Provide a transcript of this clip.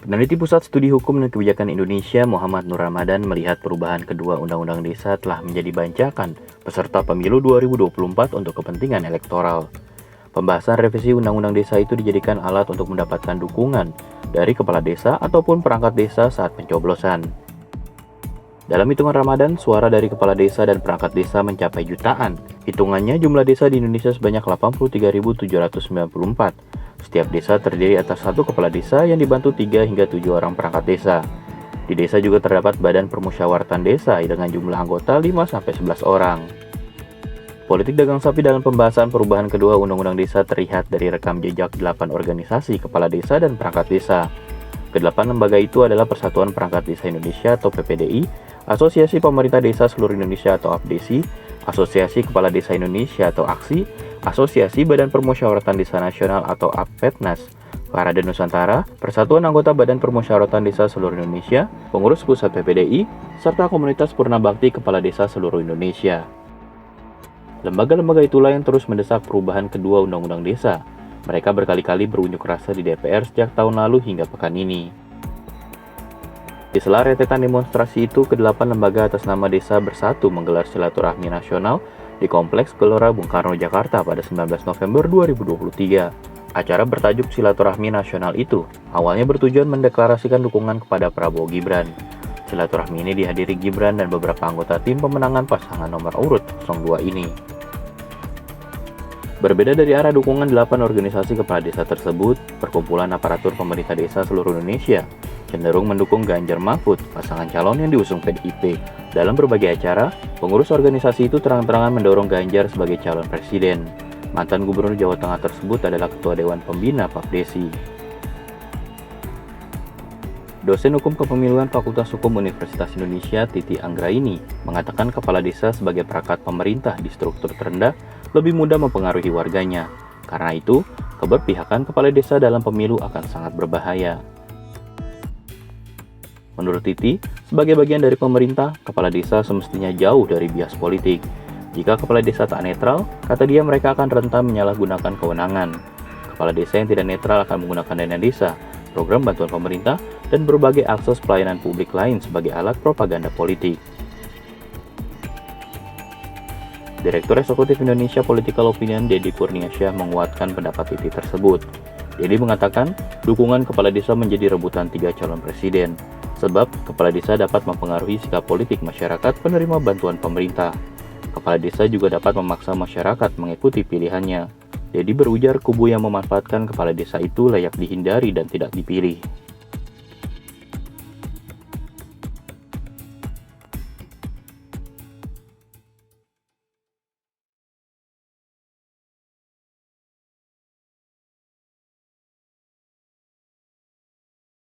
Peneliti Pusat Studi Hukum dan Kebijakan Indonesia Muhammad Nur Ramadan melihat perubahan kedua Undang-Undang Desa telah menjadi bancakan peserta pemilu 2024 untuk kepentingan elektoral. Pembahasan revisi Undang-Undang Desa itu dijadikan alat untuk mendapatkan dukungan dari kepala desa ataupun perangkat desa saat pencoblosan. Dalam hitungan Ramadan, suara dari kepala desa dan perangkat desa mencapai jutaan. Hitungannya, jumlah desa di Indonesia sebanyak 83.794. Setiap desa terdiri atas satu kepala desa yang dibantu 3 hingga 7 orang perangkat desa. Di desa juga terdapat badan permusyawaratan desa dengan jumlah anggota 5-11 orang. Politik dagang sapi dalam pembahasan perubahan kedua Undang-Undang Desa terlihat dari rekam jejak 8 organisasi kepala desa dan perangkat desa. Kedelapan lembaga itu adalah Persatuan Perangkat Desa Indonesia atau PPDI, Asosiasi Pemerintah Desa Seluruh Indonesia atau APDESI, Asosiasi Kepala Desa Indonesia atau AKSI, Asosiasi Badan Permusyawaratan Desa Nasional atau APPEDNAS, Parade Nusantara, Persatuan Anggota Badan Permusyawaratan Desa Seluruh Indonesia, Pengurus Pusat PPDI, serta Komunitas Purna Bakti Kepala Desa Seluruh Indonesia. Lembaga-lembaga itulah yang terus mendesak perubahan kedua Undang-Undang Desa. Mereka berkali-kali berunjuk rasa di DPR sejak tahun lalu hingga pekan ini. Di sela rentetan demonstrasi itu, kedelapan lembaga atas nama desa bersatu menggelar silaturahmi nasional di Kompleks Gelora Bung Karno, Jakarta pada 19 November 2023. Acara bertajuk Silaturahmi Nasional itu awalnya bertujuan mendeklarasikan dukungan kepada Prabowo Gibran. Silaturahmi ini dihadiri Gibran dan beberapa anggota tim pemenangan pasangan nomor urut 02 ini. Berbeda dari arah dukungan 8 organisasi kepala desa tersebut, perkumpulan aparatur pemerintah desa seluruh Indonesia cenderung mendukung Ganjar Mahfud, pasangan calon yang diusung PDIP. Dalam berbagai acara, pengurus organisasi itu terang-terangan mendorong Ganjar sebagai calon presiden. Mantan Gubernur Jawa Tengah tersebut adalah Ketua Dewan Pembina PAPDESI. Dosen Hukum Kepemiluan Fakultas Hukum Universitas Indonesia, Titi Anggraini, mengatakan kepala desa sebagai perangkat pemerintah di struktur terendah lebih mudah mempengaruhi warganya. Karena itu, keberpihakan kepala desa dalam pemilu akan sangat berbahaya. Menurut Titi, sebagai bagian dari pemerintah, kepala desa semestinya jauh dari bias politik. Jika kepala desa tak netral, kata dia mereka akan rentan menyalahgunakan kewenangan. Kepala desa yang tidak netral akan menggunakan dana desa, program bantuan pemerintah, dan berbagai akses pelayanan publik lain sebagai alat propaganda politik. Direktur Eksekutif Indonesia Political Opinion, Deddy Kurniasyah, menguatkan pendapat Titi tersebut. Deddy mengatakan, dukungan kepala desa menjadi rebutan 3 calon presiden, sebab kepala desa dapat mempengaruhi sikap politik masyarakat penerima bantuan pemerintah. Kepala desa juga dapat memaksa masyarakat mengikuti pilihannya. Deddy berujar kubu yang memanfaatkan kepala desa itu layak dihindari dan tidak dipilih.